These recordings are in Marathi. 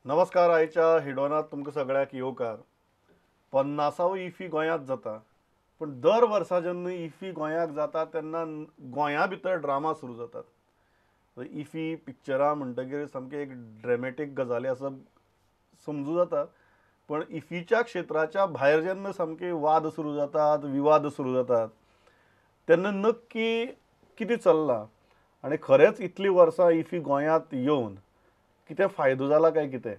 नमस्कार. आयच्या हिडोनात तुमकां सगळ्याक येवकार. 50व इफी गोंयांत जाता, पण दर वर्सा जेन्ना इफी गोंयांत जाता तेन्ना गोंया भितर ड्रामा सुरू जातात. इफी पिक्चरां म्हणटकीर सामके एक ड्रॅमॅटीक गजाली आसा समजू जाता, पण इफीच्या क्षेत्राच्या भायर जेन्ना सामके वाद सुरू जातात, विवाद सुरू जातात, तेन्ना नक्की कितें चल्लां आनी खरेंच इतलीं वर्सां इफी गोंयांत येवन कितें फायदो जाला काय कितें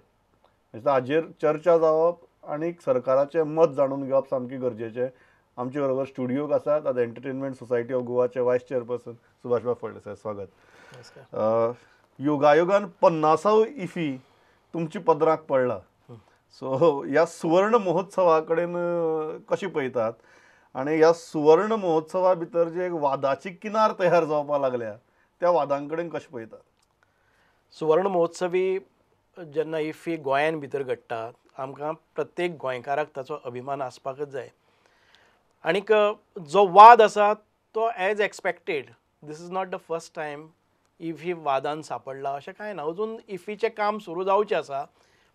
हाजेर चर्चा जावप आणि सरकाराचें मत जाणून घेवप सामकें गरजेचें. आमचे बरोबर स्टुडियोक आसात आज एंटरटेनमेंट सोसायटी ऑफ गोवाचे वायस चेअरपर्सन सुभाषबाब फळदेसाय साहेब, स्वागत. योगायोगान 50व इफी तुमची पदराक पडला. सो ह्या सुवर्ण महोत्सवा कडेन कशी पळयतात आनी ह्या सुवर्ण महोत्सवा भितर जे एक वादाची किनार तयार जावपाक लागल्या त्या वादां कडेन कशें पळयतात? सुवर्ण महोत्सवी जेन्ना इफी गोंयान भितर घडटा आमकां प्रत्येक गोंयकाराक ताचो अभिमान आसपाकच जाय. आनीक जो वाद आसा तो as expected, this is not the first time IFFI वादान सापडला अशें कांय ना. अजून इफीचें काम सुरू जावचें आसा,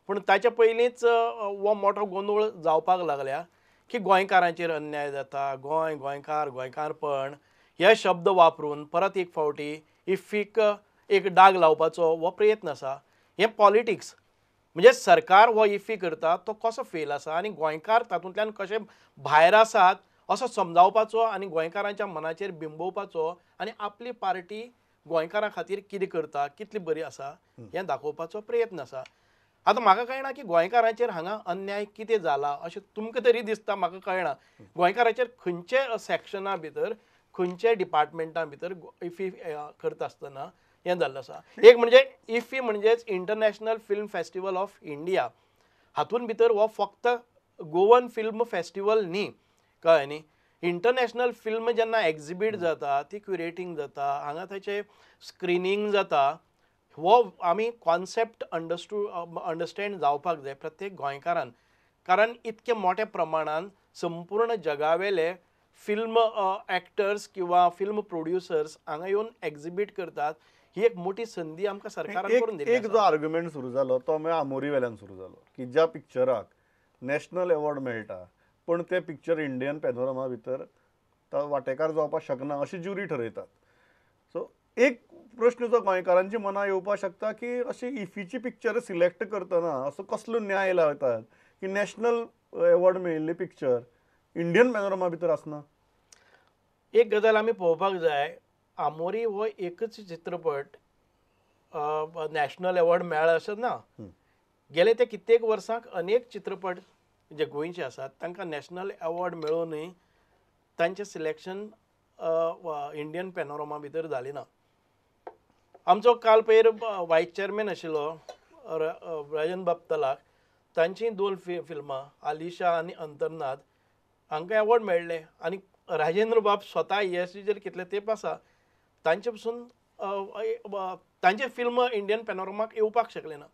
पूण ताचे पयलींच हो मोठो गोंदळ जावपाक लागल्या की गोंयकारांचेर अन्याय जाता, गोंयकार गोंयकारपण हे शब्द वापरून परत एक फावटी इफीक एक डाग लावपाचो हो प्रयत्न आसा. हें पॉलिटिक्स म्हणजे सरकार हो इफी करता तो कसो फेल आसा आनी गोंयकार तातूंतल्यान कशे भायर आसात असो समजावपाचो आनी गोंयकारांच्या मनाचेर बिंबोवपाचो आनी आपली पार्टी गोंयकारां खातीर कितें करता, कितली बरी आसा हें दाखोवपाचो प्रयत्न आसा. आतां म्हाका कळना की गोंयकारांचेर हांगा अन्याय कितें जाला अशें तुमकां तरी दिसता, म्हाका कळना. गोंयकारांचेर खंयचे सॅक्शना भितर खंयचे डिपार्टमेंटा भितर इफी करता आसतना हें जाल्लें आसा. एक म्हणजे इफी म्हणजेच international film festival of India. हातून भितर हो फक्त गोवन फिल्म फेस्टिवल न्ही, कळ्ळें न्ही. इंटरनॅशनल फिल्म जेन्ना एक्झिबीट जाता ती क्युरेटींग जाता, हांगा ताचें स्क्रिनींग जाता. हो आमी कॉन्सेप्ट अंडरस्टँड जावपाक जाय प्रत्येक गोंयकारान, कारण इतके मोठ्या प्रमाणान संपूर्ण जगावेले फिल्म एक्टर्स किंवा फिल्म प्रोड्युसर्स हांगा येवन एक्झिबीट करतात. ही एक मोठी संधी आमकां सरकारान करून दिली. एक जो आर्ग्युमेंट सुरू जालो तो म्हणजे आमोरी वेल्यान सुरू जालो की ज्या पिक्चराक नॅशनल अवॉर्ड मेळटा पण ते पिक्चर इंडियन पॅनोरमा भितर वांटेकार जावपाक शकना अशी ज्युरी ठरयतात. सो एक प्रश्न जो गोंयकारांची मनां येवपाक शकता की अशी इफीची पिक्चर सिलेक्ट करतना असो कसलो न्याय लायतात की नॅशनल अवॉर्ड मेळिल्ली पिक्चर इंडियन पॅनोरमा भितर आसना. एक गजाल आमी पळोवपाक जाय, आमोरी हो एकच चित्रपट नॅशनल अवॉर्ड मेळ्ळा अशें ना. गेले ते कित्येक वर्सांक अनेक चित्रपट जे गोंयचे आसात तांकां नॅशनल अवॉर्ड मेळोनूय तांचें सिलेक्शन इंडियन पॅनोरमा भितर जालें ना. आमचो काल पयर वायस चेअरमॅन आशिल्लो राजन बाब तलाक, तांचीं 2 फिल्मां आलिशा आनी अंतरनाद हांकां अवॉर्ड मेळ्ळे. आनी राजेंद्र बाब स्वता ESGचेर कितले तेंप आसा तांचे पसून तांचे फिल्म इंडियन पॅनोरमाक येवपाक शकले ना.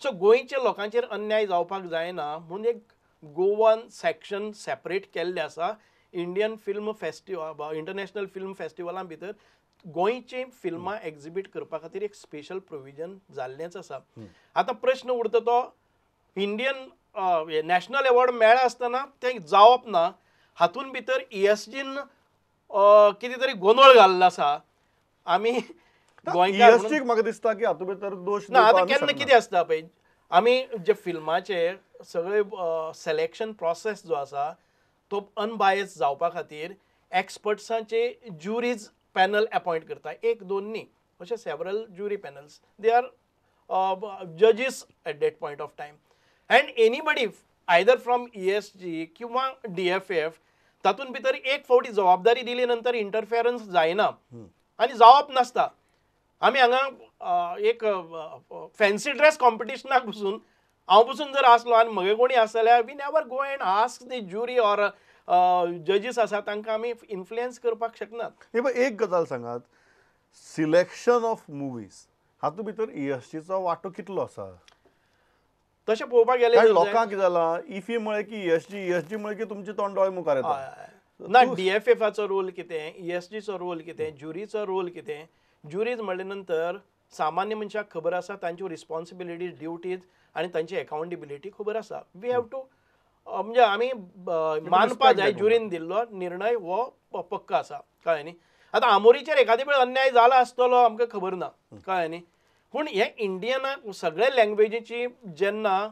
सो गोंयच्या लोकांचेर अन्याय जावपाक जायना म्हणून एक गोवन सॅक्शन सेपरेट केल्लें आसा. Indian film festival international film फेस्टिवलां भितर गोंयची फिल्मां एक्झिबीट करपा खातीर एक स्पेशल प्रोविजन जाल्लेंच आसा. आतां प्रश्न उरता तो इंडियन नॅशनल अवॉर्ड मेळ्ळा आसतना तें जावप ना. हातून भितर ESGन कितें तरी गोंदळ घाल्लो आसा. आमी गोंयकार म्हाका दिसता की हातूंत भितर दोश ना. आतां केन्ना कितें आसता पळय, आमी जे फिल्माचे सगळे सिलेक्शन प्रोसेस जो आसा तो अनबायस जावपा खातीर एक्सपर्ट्सांचे ज्युरीज पॅनल अपॉयंट करता. 1-2 न्ही, अशे several jury panels. They are जजीस at that point of time and anybody either from ESG किंवा DFF तातूंत भितर एक फावटी जबाबदारी दिली नंतर इंटरफेरन्स जायना आनी जावप नासता. आमी हांगा एक फॅन्सी ड्रेस कॉम्पिटिशनाक पसून हांव पसून जर आसलो आनी म्हगे कोणी आसल्यार we never go and ask the jury or जजीस आसा तांकां आमी इन्फ्लुएन्स करपाक शकनात. एक गजाल सांगात, सिलेक्शन ऑफ मुवीज हातूंत भितर ESGचो वांटो कितलो आसा? तशें पळोवपाक गेल्यार लोकांक कितें जालां, इफी म्हळ्यार की ESG म्हळ्यार की तुमचे तोंड दोळे मुखार येता ना. DFFचो रोल कितें, ESGचो रोल कितें, ज्युरीचो रोल कितें. ज्युरीज म्हणले नंतर सामान्य मनशाक खबर आसा तांच्यो रिस्पॉन्सिबिलिटीज ड्युटीज आनी तांची अकाउंटेबिलिटी खबर आसा वी हॅव टू म्हणजे आमी मानपा जाय ज्युरीन दिल्लो निर्णय हो पक्का आसा कळ्ळें न्ही आतां आमोरीचेर एखादे वेळ अन्याय जाला आसतलो आमकां खबर ना कळ्ळें न्ही पूण हे इंडियनाक सगळे लँग्वेजीची जेन्ना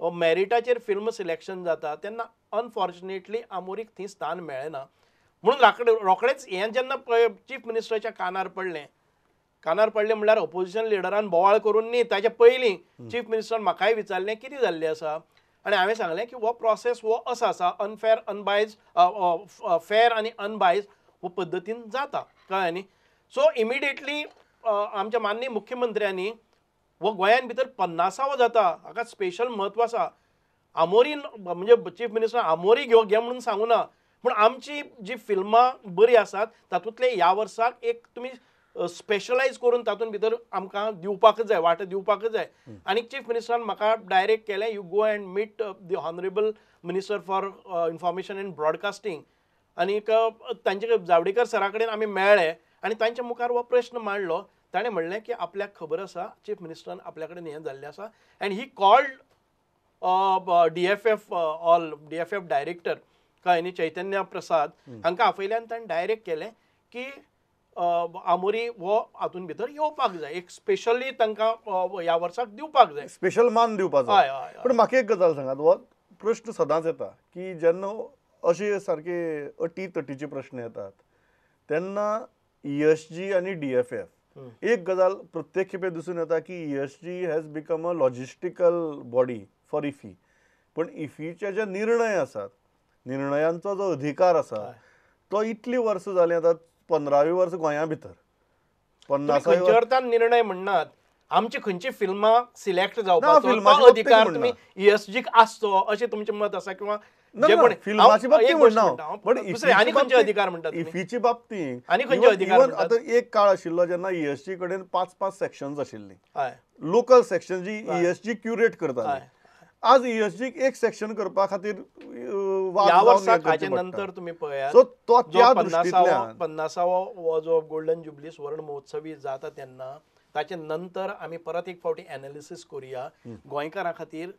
मॅरिटाचेर फिल्म सिलेक्शन जाता तेन्ना अनफॉर्च्युनेटली आमोरीक थंय स्थान मेळना म्हणून रोखडेंच हें जेन्ना चीफ मिनिस्टराच्या कानार पडलें म्हणल्यार ऑपोजिशन लिडरान बोवाळ करून न्ही ताच्या पयलीं चीफ मिनिस्टरान म्हाकाय विचारलें कितें जाल्लें आसा आनी हांवें सांगलें की हो प्रोसेस हो असो आसा फेर आनी अनबायज हो पद्दतीन जाता कळ्ळें न्ही सो इमिडिएटली आमच्या माननीय मुख्यमंत्र्यांनी हो गोंयान भितर 50वो जाता हाका स्पेशल म्हत्व आसा आमोरीन म्हणजे चीफ मिनिस्टर आमोरी घे म्हणून सांगू ना पूण आमची जी फिल्मां बरी आसात तातूंतले ह्या वर्साक एक तुमी स्पेशलायज करून तातूंत भितर आमकां दिवपाक जाय वांटो दिवपाक जाय आनी चीफ मिनिस्टरान म्हाका डायरेक्ट केलें you go and meet the honourable minister for information and broadcasting आनीक तांचे जावडेकर सरा कडेन आमी मेळ्ळे आनी तांच्या मुखार हो प्रश्न मांडलो ताणें म्हणलें की आपल्याक खबर आसा चीफ मिनिस्टरान आपल्या कडेन हें जाल्लें आसा and he called DFF director कळ्ळें न्ही चैतन्य प्रसाद हांकां आपयल्यान ताणें डायरेक्ट केलें की आमोरी हो हातून भितर येवपाक जाय एक स्पेशली तांकां ह्या वर्साक दिवपाक जाय स्पेशल मान दिवपाक हय जाय हय पण म्हाका एक गजाल सांगात हो प्रश्न सदांच येता की जेन्ना अशे सारके अटी तटीचे प्रश्न येतात तेन्ना ESG आनी DFF एक गजाल प्रत्येक खेपे दिसून येता की ESG has become a logistical body for IFFI पण इफीचे जे निर्णय आसात निर्णयांचो जो अधिकार आसा तो इतली वर्स जाली आतां 15वी वर्स गोंया भितर 50 अर्थान निर्णय म्हणनात आमची खंयची फिल्मां सिलेक्ट जावपाचो अधिकार तुमी ESGक आसचो अशें तुमचें मत आसा किंवा फिल्माची बाबतींत म्हणना पण आनी खंयचे अधिकार म्हणटात इफीची बाबतींत आनी खंयचे अधिकार आतां एक काळ आशिल्लो जेन्ना ESG कडेन 5-5 सेक्शन्स आशिल्लीं हय लोकल सेक्शन जी ESG क्युरेट करताली आज ESG एक सेक्शन करपा खातीर ह्या वर्साक हाचे नंतर तुमी पळयात सो तो त्या दृश्टींतल्यान 50वो हो जो गोल्डन जुबली सुवर्ण महोत्सवी जाता तेन्ना ताचे नंतर आमी परत एक फावटी एनालिसीस करुया गोंयकारां खातीर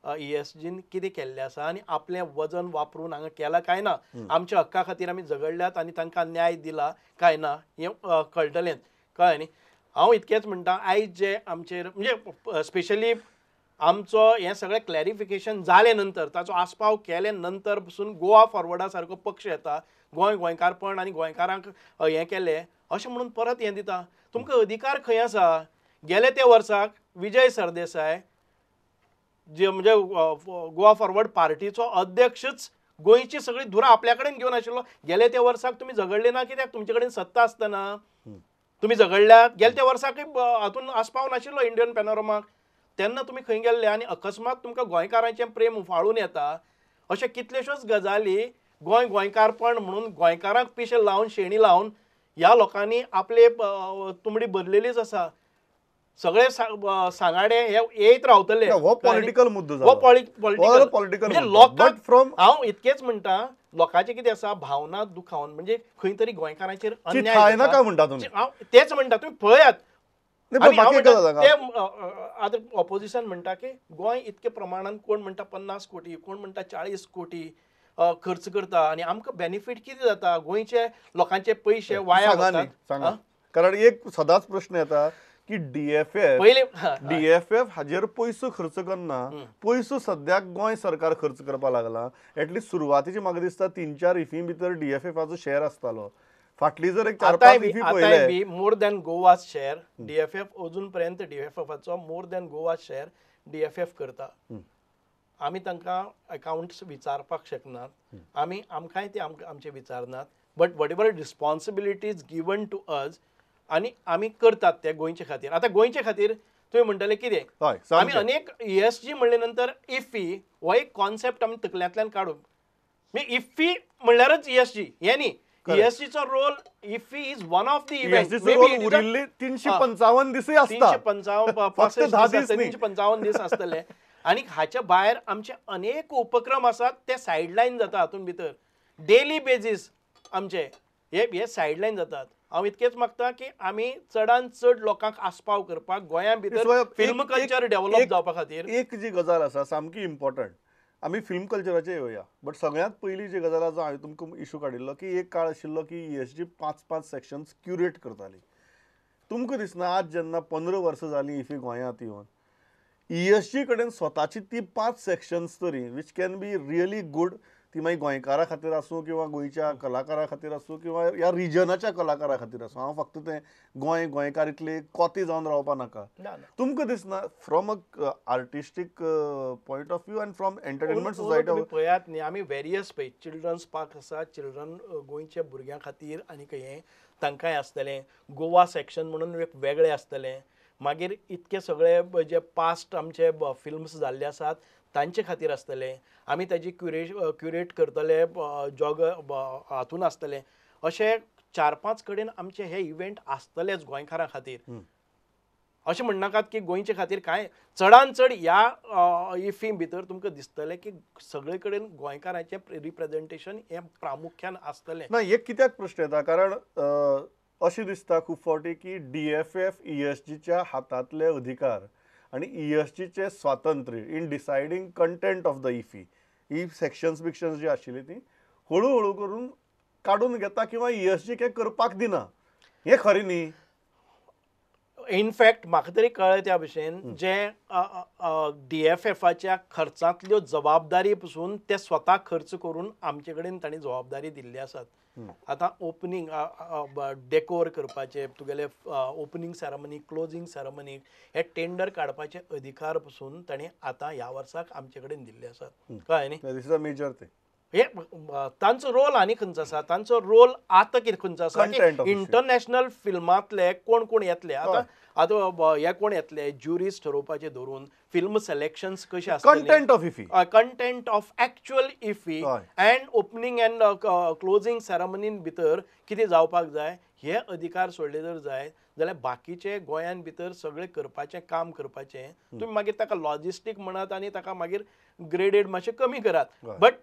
ESGन कितें केल्लें आसा आनी आपलें वजन वापरून हांगा केलां काय ना आमच्या हक्का खातीर आमी झगडल्यात आनी तांकां न्याय दिला काय ना हें कळटलें कळ्ळें न्ही हांव इतकेंच म्हणटा आयज जे आमचेर म्हणजे स्पेशली आमचो हें सगळें क्लॅरिफिकेशन जाले नंतर ताचो आस्पाव केले नंतर पसून गोवा फॉरवर्डा सारको पक्ष येता गोंयकारपण आनी गोंयकारांक हें केलें अशें म्हणून परत हें दिता तुमकां अधिकार खंय आसा गेले ते वर्साक विजय सरदेसाय जे म्हणजे गोवा फॉरवर्ड पार्टीचो अध्यक्षच गोंयची सगळी धुरा आपल्या कडेन घेवन आशिल्लो गेले त्या वर्साक तुमी झगडले ना कित्याक तुमचे कडेन सत्ता आसतना तुमी झगडल्यात गेले त्या वर्साकय हातून आस्पाव नाशिल्लो इंडियन पॅनोरमाक तेन्ना तुमी खंय गेल्ले आनी अकस्मात तुमकां गोंयकारांचें प्रेम उफाळून येता अशे कितल्योश्योच गजाली गोंयकारपण म्हणून गोंयकारांक पिशे लावन शेणी लावन ह्या लोकांनी आपले तुमडी भरलेलीच आसा सगळे सांगाडे हे येत रावतले हो पॉलिटिकल मुद्दो हो पॉलिटिकल म्हणजे लोकांक हांव इतकेच म्हणटा लोकांचे कितें आसा भावना दुखावन म्हणजे खंय तरी गोंयकारांचेर अन्याय नाका म्हणटा तुमी हांव तेच म्हणटा तुमी पळयात आतां ऑपोजिशन म्हणटा की गोंय इतके प्रमाणान कोण म्हणटा 50 कोटी कोण म्हणटा 40 कोटी खर्च करता आनी आमकां बेनिफीट कितें जाता गोंयचे लोकांचे पयशे वाया वतात कारण एक सदांच प्रश्न येता की DFF हाजेर पयसो खर्च करना पयसो सद्याक गोंय सरकार खर्च करपाक लागला एटलिस्ट सुरवातीची म्हाका दिसता 3-4 इफी भितर DFFचो शेअर आसतालो फाटली जर एक 4-5 इफी पळयले more than Goa share DFF अजून पर्यंत DFFचो more than Goa share DFF करता आमी तांकां अकाउंट्स विचारपाक शकनात आमकांय ते आमचे विचारनात but whatever responsibilities given to us आनी आमी करतात ते गोंयचे खातीर आतां गोंयचे खातीर तुवें म्हणटले कितें आमी अनेक ESG म्हणले नंतर इफी हो एक कॉन्सेप्ट आमी तकल्यांतल्यान काडून म्हणजे इफी म्हणल्यारच ESG हे न्ही ESGचो role IFFI is one of the event उरिल्ले 355 दिसय आसता 355 दीस आसतले आनी हाच्या भायर आमचे अनेक उपक्रम आसात ते सायडलायन जाता हातून भितर डेली बेजीस आमचे हे सायडलायन जातात हांव इतकेंच मागता की आमी चडांत चड लोकांक आस्पाव करपाक गोंया भितर शिवाय फिल्म एक- कल्चर एक- डेव्हलप एक- जावपा खातीर एक जी गजाल आसा सामकी इम्पॉर्टंट, आमी फिल्म कल्चराचेर येवया, बट सगळ्यांत पयली जी गजाल आसा हांवें तुमकां इशू काडिल्लो की एक काळ आशिल्लो की ESG 5-5 सेक्शन्स क्युरेट करताली. तुमकां दिसना आज जेन्ना 15 वर्सां जालीं इफी गोंयांत येवन ESG कडेन स्वताची ती 5 सेक्शन्स तरी which can be really good, ती मागीर गोंयकारा खातीर आसूं किंवा गोंयच्या कलाकारा खातीर आसूं किंवा ह्या रिजनाच्या कलाकारा खातीर आसूं. हांव फक्त तें गोंयकारीतले कोते जावन रावपा नाका. ना ना तुमकां दिसना from a artistic point of view end from entertainment तुमी सोसायटी पळयात न्ही आमी वेरियस पळय चिल्ड्रन्स पार्क आसा, चिल्ड्रन गोंयच्या भुरग्यां खातीर आनीक हें तांकांय आसतलें, गोवा सेक्शन म्हणून एक वेगळें आसतलें, मागीर इतके सगळे जे पास्ट आमचे फिल्म्स जाल्ले आसात तांचे खातीर आसतलें, आमी ताजी क्युरेट करतले जॉग हातून आसतलें, अशें 4-5 कडेन आमचे हे इव्हेंट आसतलेच गोंयकारां खातीर. अशें म्हणनाकात की गोंयचे खातीर कांय चडांत चड ह्या इफी भितर तुमकां दिसतलें की सगळे कडेन गोंयकारांचें रिप्रेझेंटेशन हें प्रामुख्यान आसतलें. ना एक कित्याक प्रश्न येता कारण अशें दिसता खूब फावटी की DFF ESGच्या हातांतले अधिकार आनी ESGचे स्वातंत्र्य in deciding content of the IFFI ही सेक्शन्स बिक्शन्स जी आशिल्ली ती हळू हळू करून काडून घेता किंवा ESG हें करपाक दिना, हें खरें न्ही? इनफॅक्ट म्हाका तरी कळ्ळें त्या भशेन जे DFFच्या खर्चांतल्यो जबाबदारी पसून ते स्वता खर्च करून आमचे कडेन तांणी जबाबदारी दिल्ली आसात. आतां ओपनिंग डेकोर करपाचे, तुगेले ओपनिंग सेरेमनी, क्लोजिंग सेरेमनी हे टेंडर काडपाचे अधिकार पसून तांणी आतां ह्या वर्साक आमचे कडेन दिल्ले आसात. कळ्ळें न्ही? This is a major thing. हे तांचो रोल आनी खंयचो आसा, तांचो रोल आतां कितें खंयचो आसा Content of की इंटरनॅशनल फिल्मांतले कोण कोण येतले, आतां हे कोण येतले, ज्युरीज ठरोवपाचे धरून फिल्म सिलेक्शन्स कशें आसतलें, content of IFFI content of actual IFFI हय. अँड ओपनिंग अँड क्लोजिंग सेरेमनीन भितर कितें जावपाक जाय हे अधिकार सोडले जर जाय जाल्यार बाकीचे गोंयान भितर सगळें करपाचें काम करपाचें तुमी मागीर ताका लॉजिस्टीक म्हणत आनी ताका मागीर ग्रेडेड मातशें कमी करात. हय. बट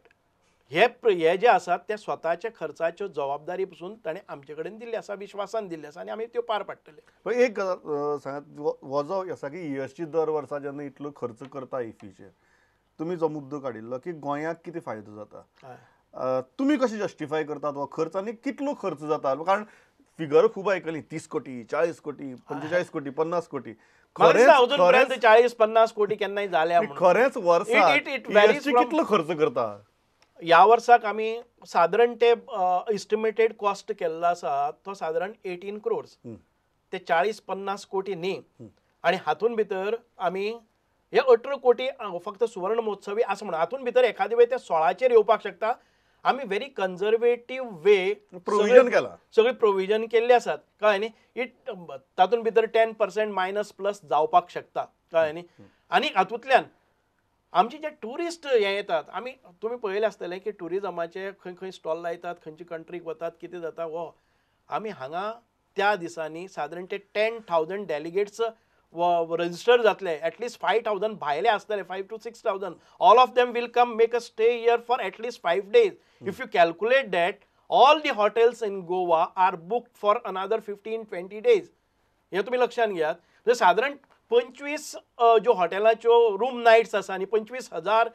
हे जे आसात ते स्वताच्या खर्चाच्यो जबाबदारी पसून ताणें आमचे कडेन दिल्ली आसा, विश्वासान दिल्ली आसा आनी आमी त्यो पार पाडटले. पण एक गजाल सांगात, हो जो आसा की ESG दर वर्सा जेन्ना इतलो खर्च करता इफीचेर, तुमी जो मुद्दो काडिल्लो की गोंयाक कितें फायदो जाता, तुमी कशें जस्टिफाय करतात हो खर्च आनी कितलो खर्च जाता? कारण फिगर खूब आयकली, 30 कोटी, 40 कोटी, 45 कोटी, 50 कोटी. अजून पर्यंत 40-50 कोटी केन्नाय जाल्या म्हणून. खरेंच वर्सा It varies ESG from- कितलो खर्च करता? ह्या वर्साक आमी सादारण ते इस्टिमेटेड कॉस्ट केल्लो आसा तो सादारण 18 crores. ते 40-50 कोटी न्ही. आनी हातून भितर आमी हे 18 कोटी फक्त सुवर्ण महोत्सवी आसा म्हणून हातून भितर एखादे वेळ ते 16चेर येवपाक शकता. आमी व्हेरी कन्झर्वेटीव वे प्रोविजन केला. सगळी प्रोविजन केल्ली आसात. कळ्ळें न्ही? तातूंत भितर 10% मायनस प्लस जावपाक शकता. कळ्ळें न्ही? आनी हातूंतल्यान आमचे जे ट्युरिस्ट हे येतात, आमी तुमी पळयलें आसतलें की ट्युरिजमाचे खंय खंय स्टॉल लायतात, खंयचे कंट्रीक वतात, कितें जाता हो आमी हांगा त्या दिसांनी सादारण ते 10,000 डेलिगेट्स रजिस्टर जातले, एटलीस्ट 5,000 भायले आसतले, 5,000 to 6,000. All of them will come make a stay here for at least 5 days. If you calculate that all the hotels in Goa are booked for another 15-20 days. हे तुमी लक्षात घेयात. सादारण 25 ज्यो हॉटेलाच्यो रूम नायट्स आसा आनी 25,000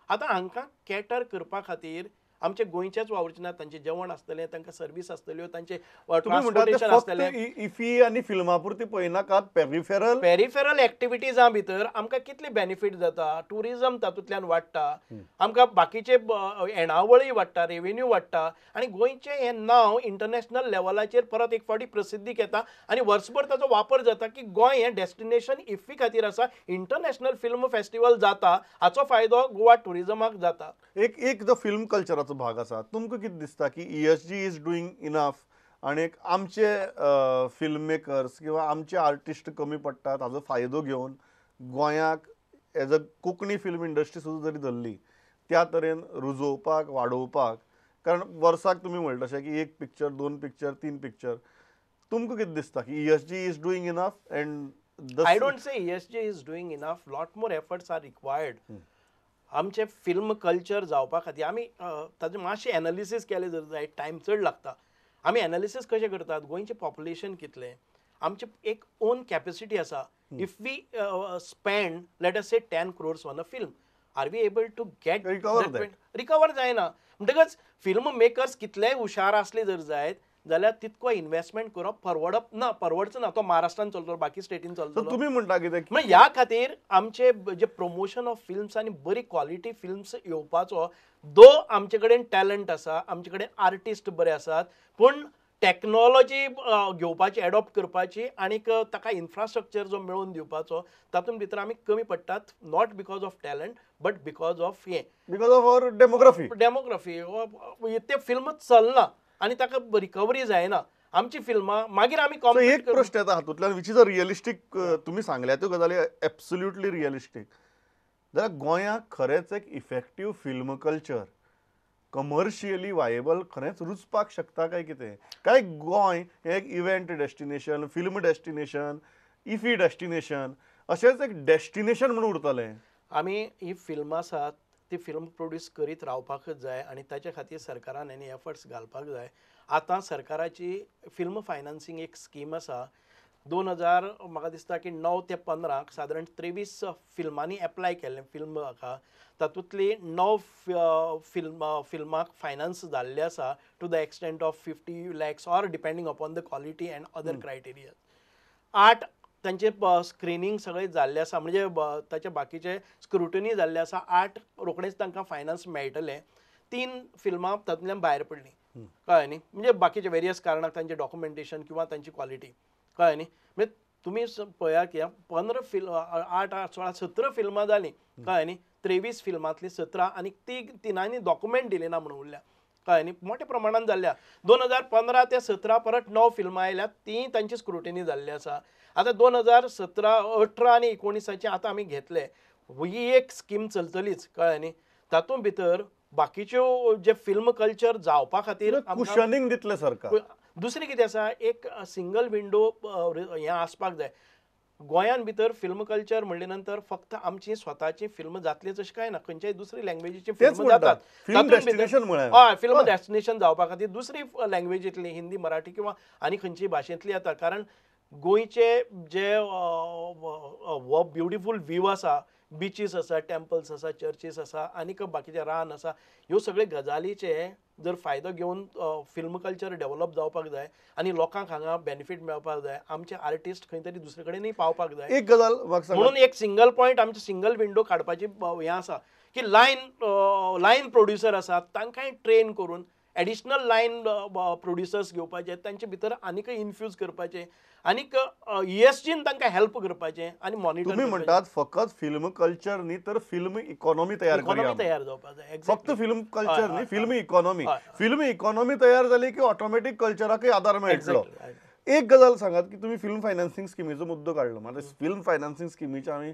आतां हांकां कॅटर करपा खातीर आमचे गोंयचेच वावुरचे तांचें जेवण आसतलें, तांकां सर्वीस आसतल्यो, तांचें ट्रान्सपोर्टेशन आसतलें. इफी आनी फिल्मा पुरती पळयनाकात, पेरिफेरल एक्टिविटीजां भितर आमकां कितली बेनिफीट जाता, टुरिजम तातूंतल्यान वाडटा, आमकां बाकीचे येणावळी वाडटा, रेवेन्यू वाडटा आनी गोंयचें हें नांव इंटरनॅशनल लेवलाचेर परत एक फावटी प्रसिद्धीक येता आनी वर्सभर ताचो वापर जाता की गोंय हें डेस्टिनेशन इफी खातीर आसा. इंटरनॅशनल फिल्म फेस्टिवल जाता, हाचो फायदो गोवा टुरिजमाक जाता. एक जो फिल्म कल्चराचो भाग आसा, तुमकां कितें दिसता की ESG इज डुईंग इनफ आनी आमचे फिल्म मेकर्स किंवा आमचे आर्टिस्ट कमी पडटात हाचो फायदो घेवन गोंयाक as a Konkani film industry सुद्दां जरी धरली त्या तरेन रुजोवपाक, वाडोवपाक, कारण वर्साक तुमी म्हणटा तशें की 1 पिक्चर, 2 पिक्चर, 3 पिक्चर, तुमकां कितें दिसता की ESG is doing enough end I don't say ESG is doing enough. Lot more efforts are required. आमचे फिल्म कल्चर जावपा खातीर आमी ताजें मातशें एनालिसीस केलें जर जायत टायम चड लागता. आमी एनालिसीस कशें करतात गोंयचें पॉप्युलेशन कितलें आमचे एक ओन कॅपेसिटी आसा if we spend let us say 10 crores on a film are we able to get recover जायना म्हणटकच फिल्म मेकर्स कितलेय हुशार असले जर जायत जाल्यार तितको इन्व्हेस्टमेंट करप परवडचो ना तो महाराष्ट्रान चलतलो बाकी स्टेटीन चलतलो तुम्ही म्हणटा कितें म्हणजे ह्या खातीर आमचे जे प्रमोशन ऑफ फिल्म्स आनी बरी क्वॉलिटी फिल्म्स येवपाचो दो आमचे कडेन टॅलंट आसा आमचे कडेन आर्टिस्ट बरे आसात पूण टॅक्नॉलॉजी घेवपाची एडॉप्ट करपाची आनीक ताका इन्फ्रास्ट्रक्चर जो मेळोवन दिवपाचो तातूंत भितर आमी कमी पडटात not because of talent but because of because of our demography ते फिल्म चलना आनी ताका रिकवरी जायना आमची फिल्मां मागीर आमी एक प्रश्न येता हातूंतल्यान विच इज अ रिअलिस्टीक तुमी सांगल्या त्यो गजाली एब्सोल्युटली रिअलिस्टीक जाल्यार गोंयांत खरेंच एक effective film culture commercially viable खरेंच रुचपाक शकता काय कितें काय गोंय हें एक event destination film destination IFFI destination अशेंच एक डेस्टिनेशन म्हणून उरतलें आमी ही फिल्म आसात ती फिल्म प्रोड्यूस करीत रावपाकच जाय आनी ताचे खातीर सरकारान एनी एफर्ट्स घालपाक जाय आतां सरकाराची फिल्म फायनान्सींग एक स्कीम आसा 2000 म्हाका दिसता की 9 ते 15 सादारण 23 फिल्मांनी एप्लाय केल्लें फिल्म हाका तातूंतली 9 फिल्माक फायनान्स जाल्ले आसा to the extent of 50 lakhs or depending upon the quality and other criteria 8 तांचे स्क्रिनींग सगळें जाल्लें आसा म्हणजे ताचे बाकीचे स्क्रुटनी जाल्लें आसा 8 रोखडेच तांकां फायनान्स मेळटले 3 फिल्मां तातूंतल्यान भायर पडलीं कळ्ळें न्ही म्हणजे बाकीचे वेरियस कारणाक तांचे डॉक्युमेंटेशन किंवा तांची क्वॉलिटी कळ्ळें न्ही म्हणजे तुमी पळया की 15 फिल्म 8 16 17 फिल्मां जालीं कळ्ळें न्ही 23 फिल्मांतली 17 आनी तिनांनी डॉक्युमेंट दिले ना म्हणून उरल्या कळ्ळें न्ही मोठ्या प्रमाणान जाल्ल्या 2015 ते 17 परत 9 फिल्मां आयल्यात ती तांची स्क्रुटिनी जाल्ली आसा आतां 2017 18 आनी 19 आतां आमी घेतले ही एक स्कीम चलतलीच कळ्ळें न्ही तातूंत भितर बाकीच्यो जे फिल्म कल्चर जावपा खातीर कुशनिंग दितले सरकार दुसरी कितें आसा एक सिंगल विंडो हें आसपाक जाय गोंयान भितर फिल्म कल्चर म्हणले नंतर फक्त आमची स्वताची फिल्म जातलीच अशें काय ना खंयच्याय दुसरी लँग्वेजीची फिल्म जातात हय फिल्म डेस्टिनेशन जावपा खातीर दुसरी लँग्वेजींतली हिंदी मराठी किंवा आनी खंयची भाशेंतली येता कारण गोंयचे जे हो ब्युटिफूल व्यू आसा बिचीस आसा टेम्पल्स आसा चर्चीस आसा आनीक बाकीचे रान आसा ह्यो सगळे गजालीचे जर फायदो घेवन फिल्म कल्चर डेव्हलप जावपाक जाय आनी लोकांक हांगा बेनिफीट मेळपाक जाय आमचे आर्टिस्ट खंय तरी दुसरे कडेनय पावपाक जाय एक गजाल म्हणून एक सिंगल पॉयंट आमचे सिंगल विंडो काडपाची हें आसा की लायन प्रोड्युसर आसात तांकांय ट्रेन करून एडिशनल लायन प्रोड्युसर्स घेवपाचे तांचे भितर आनीक इन्फ्यूज करपाचे आनीक ESGन तांकां हेल्प करपाचें आनी मॉनिटर तुम्ही म्हणटात फकत फिल्म कल्चर न्ही तर फिल्म इकॉनॉमी तयार जावपाक जाय फक्त फिल्म कल्चर न्ही फिल्म इकॉनॉमी तयार जाली की ऑटोमॅटिक कल्चराकय आदार मेळटलो एक गजाल सांगात की तुम्ही फिल्म फायनान्सींग स्किमीचो मुद्दो काडलो म्हणजे फिल्म फायनान्सींग स्किमीचे आमी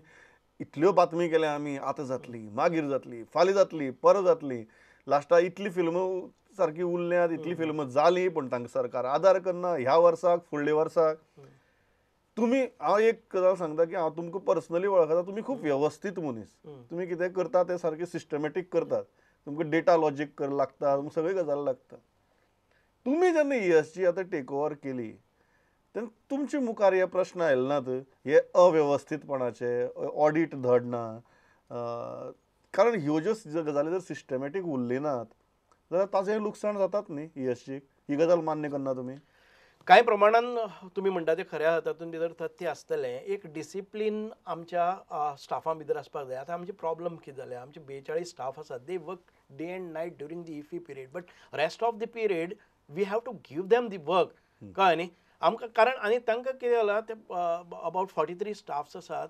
इतल्यो बातमी केल्या आमी आतां जातली मागीर जातली फाल्यां जातली परत जातली लास्टाक इतली फिल्म सारकी उरल्यात इतली फिल्म जाली पण तांकां सरकार आदार करना ह्या वर्साक फुडल्या वर्साक तुम्ही हांव एक गजाल सांगता की हांव तुमकां पर्सनली वळखता तुम्ही खूब व्यवस्थीत मनीस तुम्ही कितें करता तें सारकें सिस्टमॅटीक करतात तुमकां डेटा लॉजीक कर लागता तुमकां सगळी गजाल लागता तुम्ही जेन्ना ESG आतां टेक ओवर केली तेन्ना तुमचे मुखार हे प्रश्न आयले नात हे अव्यवस्थीतपणाचे ऑडिट धड ना कारण ह्यो ज्यो गजाली जर सिस्टमॅटीक उरली नात जाल्यार ताचें लुकसाण जातात न्ही ESG ही गजाल मान्य करना तुमी कांय प्रमाणान तुम्ही म्हणटा ते खऱ्या तातूंत भितर तथ्य आसतलें एक डिसिप्लीन आमच्या स्टाफा भितर आसपाक जाय आतां आमचे प्रॉब्लम कितें जालें आमचे 42 स्टाफ आसात they work day and night during the IFFI period but rest of the period we have to give them the work कळ्ळें न्ही आमकां कारण आनी तांकां कितें जाला ते अबाउट 43 स्टाफ्स आसात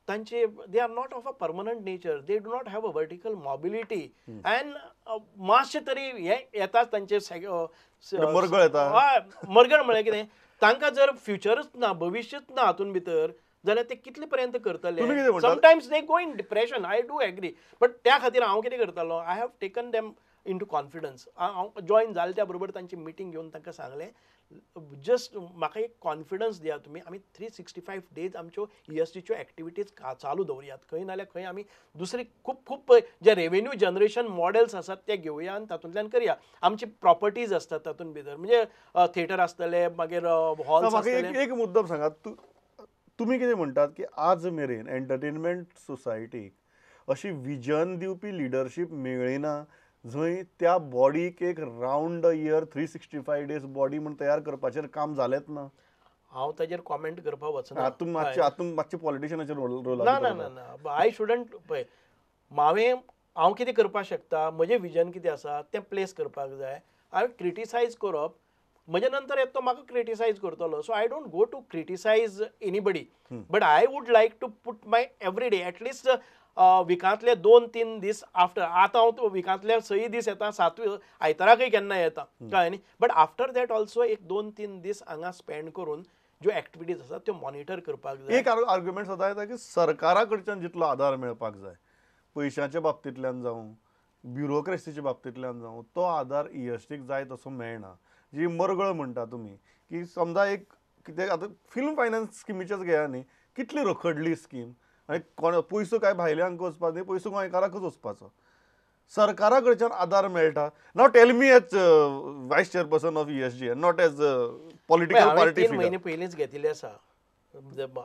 तांचे they are not of a permanent nature they do not have a vertical mobility and मातशें तरी हे येतात तांचे मरगळ येता मरगळ म्हळ्यार कितें तांकां जर फ्युचरच ना भविष्यच ना हातून भितर जाल्यार ते कितले पर्यंत करतले sometimes they go in depression I do agree but त्या खातीर हांव कितें करतालो I have taken them into confidence हांव जॉईन जाले त्या बरोबर तांची मिटींग घेवन तांकां सांगलें जस्ट म्हाका एक कॉन्फिडन्स दिया तुमी आमी 365 डेज आमच्यो ESGच्यो एक्टिविटीज चालू दवरयात खंय नाल्यार खंय आमी दुसरी खूब खूब जे रेवेन्यू जनरेशन मॉडेल्स आसात ते घेवया आनी तातूंतल्यान करया आमची प्रॉपर्टीज आसतात तातूंत भितर म्हणजे थिएटर आसतले मागीर हॉल्स म्हाका आसतले एक मुद्दम सांगात तुमी कितें म्हणटात की आज मेरेन एंटरटेनमेंट सोसायटीक अशी विजन दिवपी लिडरशीप मेळ्ळी ना जंय त्या बॉडीक एक रावंड इयर 365 डेज बॉडी म्हण तयार करपाचेर काम जालेंच ना हांव ताजेर कॉमेंट करपाक वचना हातून मातशें पॉलिटिशियनाचे रोल ना ना ना ना आय शुडंट पळय हांव कितें करपाक शकता म्हजें विजन कितें आसा तें प्लेस करपाक जाय हांवें क्रिटिसायज करप म्हजे नंतर येता तो म्हाका क्रिटिसायज करतलो so I don't go to criticise anybody but I would like to put my every day at least विकांतले 2-3 दीस आफ्टर आतां हांव विकांतले 6 दीस येता 7 आयताराकय केन्ना येता कळ्ळें न्ही बट आफ्टर दॅट ऑल्सो एक 2-3 दीस हांगा स्पेंड करून ज्यो एक्टिविटीज आसात त्यो मॉनिटर करपाक जाय एक आर्ग्युमेंट सदां येता की सरकारा कडच्यान जितलो आदार मेळपाक जाय पयशांच्या बाबतींतल्यान जावं ब्युरोक्रेसीच्या बाबतींतल्यान जावं तो आदार ESGक जाय तसो मेळना जी मरगळ म्हणटा तुमी की समजा एक कितें आतां फिल्म फायनान्स स्किमीचेच घेया न्ही कितली रखडली स्कीम आनी पयसो काय भायल्यांक वचपाक न्ही पयसो गोंयकाराकूच वचपाचो सरकारा कडच्यान आदार मेळटा नाव tell me as vice chairperson of ESG not as political party 3 म्हयने पयलींच घेतिल्ले आसा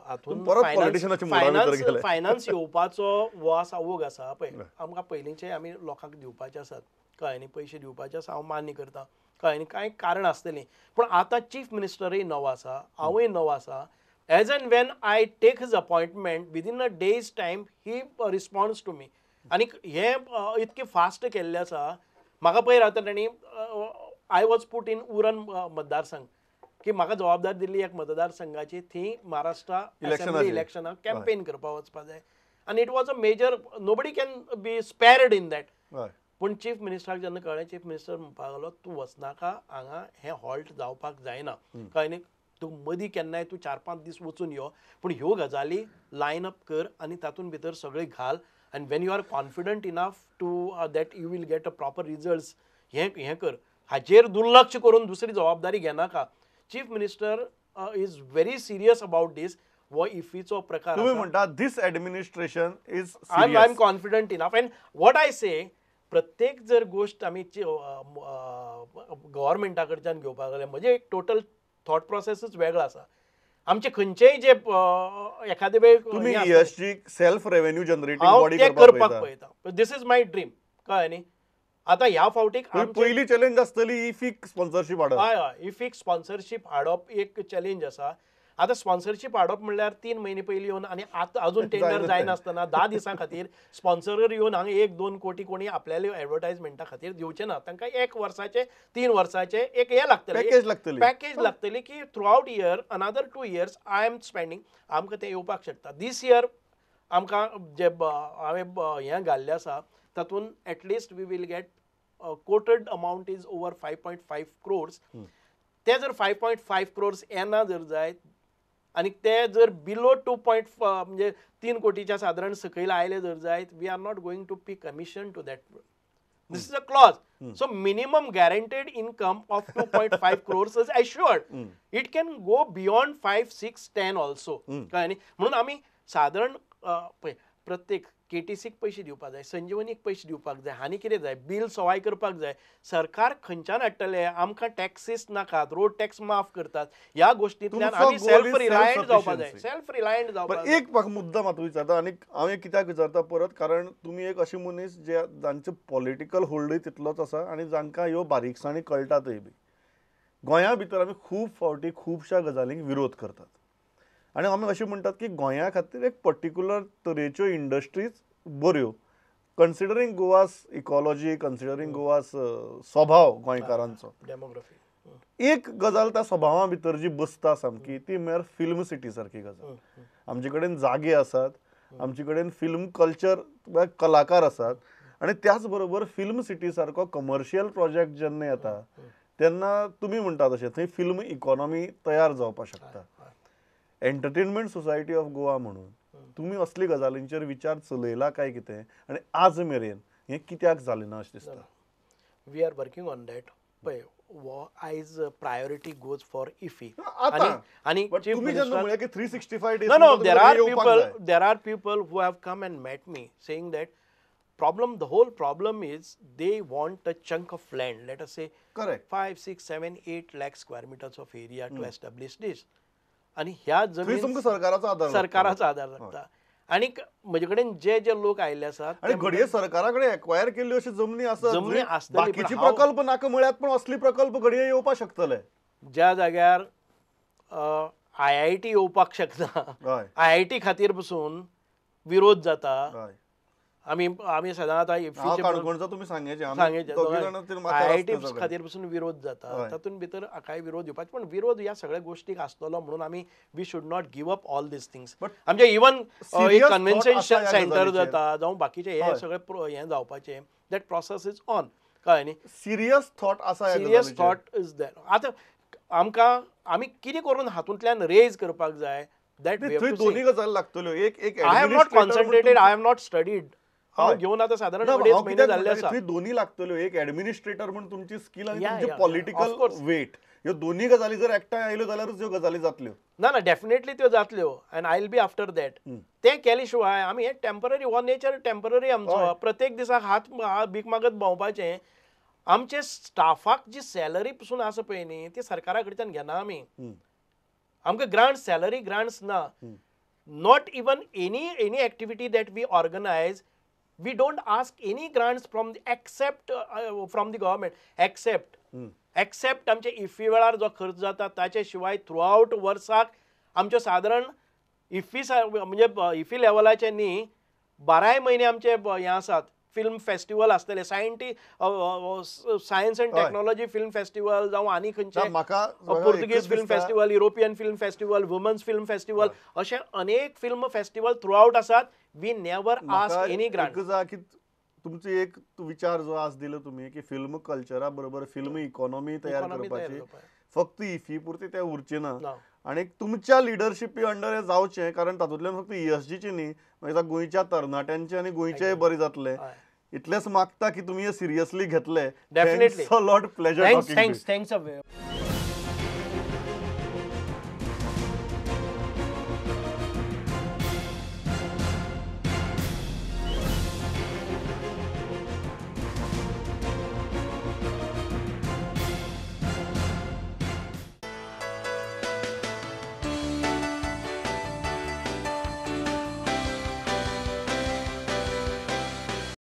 हातून परत पॉलिटिशियनाची मोडावी तर गेले फायनान्स येवपाचो वो आसा वोग आसा पळय आमकां पयलींचे आमी लोकांक दिवपाचे आसात कळ्ळें न्ही पयशे दिवपाचे आसा हांव मान्य करता कळ्ळें न्ही कांय कारण आसतलीं पूण आतां चीफ मिनिस्टरूय नवो आसा हांवूय नवो आसा as and when I take his appointment within a days time he response to me आनी हे इतके फास्ट केल्ले आसा म्हाका पळय रावता तांणी I was put in Uran मतदारसंघ की म्हाका जबाबदारी दिल्ली एक मतदारसंघाची थंय महाराष्ट्रा इलेक्शनाक कॅम्पेन करपाक वचपाक जाय आनी it was a major nobody can be spared in that पूण चीफ मिनिस्टराक जेन्ना कळ्ळें चीफ मिनिस्टर म्हणपाक लागलो तूं वचनाका हांगा हें हॉल्ट जावपाक जायना कळ्ळें न्ही तूं मदीं केन्नाय तूं 4-5 दीस वचून यो पूण ह्यो गजाली लायन अप कर आनी तातूंत भितर सगळें घाल आनी when you are confident enough to that you will get a proper results हें कर हाचेर दुर्लक्ष करून दुसरी जबाबदारी घेनाका chief minister is very serious about this वो इफीचो प्रकार तुम्ही म्हणटा this administration is I am confident enough and what I say प्रत्येक जर गोष्ट आमी गव्हर्मेंटा कडच्यान घेवपाक लागले म्हणजे एक टोटल थॉट प्रोसेसच वेगळो आसा आमचे खंयचेय जे एखादे वेळ तुम्ही ESG self revenue generating body करपाक पळयता दिस इज माय ड्रीम कळ्ळें न्ही आतां ह्या फावटीक पयली चॅलेंज आसतली इफीक स्पॉन्सरशीप हाडप हय इफीक स्पॉन्सरशीप हाडप एक चॅलेंज आसा आतां स्पॉन्सरशीप हाडप म्हणल्यार 3 म्हयने पयलीं येवन आनी आतां अजून टेंडर जायनासतना 10 दिसां खातीर स्पॉन्सर येवन हांगा 1-2 कोटी कोणी आपल्याले एडवर्टायजमेंटा खातीर दिवचे ना तांकां 1 वर्साचे 3 वर्साचे एक हे लागतले पॅकेज लागतली की throughout year another 2 years I am spending आमकां ते येवपाक शकता दीस इयर आमकां जे हांवें हें घाल्लें आसा तातूंत at least we will get quoted amount is over 5.5 crores ते जर 5.5 crores येना जर जायत आनी ते जर बिलो 2. म्हणजे 3 कोटीच्या सादारण सकयल आयले जर जायत we are not going to pay commission to that this is a clause so minimum guaranteed income of 2.5 crores is assured it can go beyond 5, 6, 10 also कळ्ळें न्ही म्हणून आमी सादारण पळय प्रत्येक KTCक पयशे दिवपाक जाय संजीवनीक पयशे दिवपाक जाय आनी कितें जाय बील सवाय करपाक जाय सरकार खंयच्यान हाडटले आमकां टॅक्सीस नाकात रोड टॅक्स माफ करतात ह्या गोश्टींतल्यान आमी सेल्फ रिलायंट जावपाक जाय एक म्हाका मुद्दम आतां विचारता आनी हांव कित्याक विचारता परत कारण तुमी एक अशी मनीस जे जांचे पॉलिटिकल होल्डूय तितलोच आसा आनी जांकां ह्यो बारीकसाणी कळटातय बी गोंया भितर आमी खूब फावटी खुबश्या गजालींक विरोध करतात आनी आमी अशें म्हणटात की गोंया खातीर एक पर्टिक्युलर तरेच्यो इंडस्ट्रीज बऱ्यो कन्सिडरींग गोवास इकॉलॉजी कन्सिडरींग गोवास स्वभाव गोंयकारांचो डेमोग्राफी एक गजाल त्या स्वभावा भितर जी बसता सामकी ती म्हळ्यार फिल्म सिटी सारकी गजाल आमचे कडेन जागे आसात आमचे कडेन फिल्म कल्चर कलाकार आसात आनी त्याच बरोबर फिल्म सिटी सारको कमर्शियल प्रोजेक्ट जेन्ना येता तेन्ना तुमी म्हणटा तशें थंय फिल्म इकॉनॉमी तयार जावपाक शकता एंटरटेनमेंट सोसायटी ऑफ गोवा म्हणून तुमी असली गजालींचेर विचार चलयला काय कितें आनी आज मेरेन हें कित्याक जालें ना अशें दिसता we are working on that पळय आयज प्रायोरिटी गोज फॉर इफी आता आणि but chief तुम्ही जेन्ना minister- म्हळ्या की 365 days No, तुमकां there are people who have come and met me saying that the whole problem is they want a chunk of land, let us say correct 5, 6, 7, 8 lakh square meters of area to establish this. आणि ह्या थंय जमीन तुमकां सरकाराचो आधार लागता. सरकाराचा आधार लागता. आणि म्हजे कडेन जे लोक आयले आसात आणि घडये सरकारा कडेन एक्वायर केल्ल्यो अशी जमनी आसत जमनी जंय आसतली, पण बाकीचे हांव- प्रकल्प नाका म्हळ्यात पण असली प्रकल्प घडये येवपाक शकतले. ज्या जाग्यार IIT येवपाक शकता, हय IIT खातीर पसून विरोध जाता. हय आमी सदां आतां हांव काणकोणचो तुमी सांगेचे सांगेचे दोगी जाणां ते म्हाका IIT रस्ते सगळे. खातीर पसून विरोध जाता. हय. तातूंत भितर काय विरोध येवपाचे, पण विरोध ह्या सगळ्या गोष्टीक आसतलो म्हणून आमी we should not give up all these things. But आमचे इवन serious कन्व्हेन्शन thought आसा ह्या सेंटर गजालीचेर. जाता जावं बाकीचे हे हय. सगळे हें जावपाचे, दॅट प्रोसेस इज ऑन. कळ्ळें न्ही? सिरियस थॉट आसा ह्या सिरियस गजालीचेर. Thought is that. आतां आमी कितें करून हातूंतल्यान रेज करपाक जाय दॅट थंय दोन्ही गजाली लागतल्यो. एक I have not concentrated, I have not studied. हांव हय. घेवन आतां सादारण ना, अडेच हांव म्हयने कित्याक जाल्ले म्हणटा आसा. की थंय दोन्ही लागतल्यो. एक ऍडमिनिस्ट्रेटर म्हणून तुमची स्किल आणि Yeah, तुमची yeah, political of course. Wait ह्यो दोन्ही गजाली जर एकठांय आयल्यो जाल्यारूच ह्यो गजाली जातल्यो. ना डेफिनेटली त्यो जातल्यो and I will be after that. ते केले शिवाय आमी हे टेम्पररी हो नेचर टेम्पररी आमचो हय. प्रत्येक दिसाक हात भीक मागत भोंवपाचें. आमचे स्टाफाक जी सॅलरी पसून आसा पळय न्ही ती सरकारा कडच्यान घेना आमी. आमकां ग्रांट सॅलरी ग्रांट्स ना. Not even any activity that we organise we don't ask any grants from from the government except आमचे इफी वेळार जो खर्च जाता ताचे शिवाय थ्रू आउट वर्साक आमच्यो सादारण इफी म्हणजे इफी लेवलाचे न्ही 12 म्हयने आमचे हे आसात फिल्म फेस्टिवल आसतले. Science and technology film festival जावं आनी खंयचे Portuguese film festival, European film festival, women's film festival, अशे अनेक फिल्म फेस्टिवल थ्रू आउट आसात. We never ask any grant. की तुमचे एक विचार जो आज दिलो तुम्ही की फिल्म कल्चरा बरोबर फिल्म इकॉनॉमी तयार करपाची फक्त इफी पुरती ते उरचे ना. आणि तुमच्या लिडरशिपी अंडर हे जावचें, कारण तातूंतल्यान फक्त ESGची न्ही मागीर गोंयच्या तरणाट्यांचे आनी गोंयचेय बरे जातले. इतलेंच मागता की तुम्ही हे सिरियसली घेतले. डेफिनेटली. Lot pleasure. थँक्स.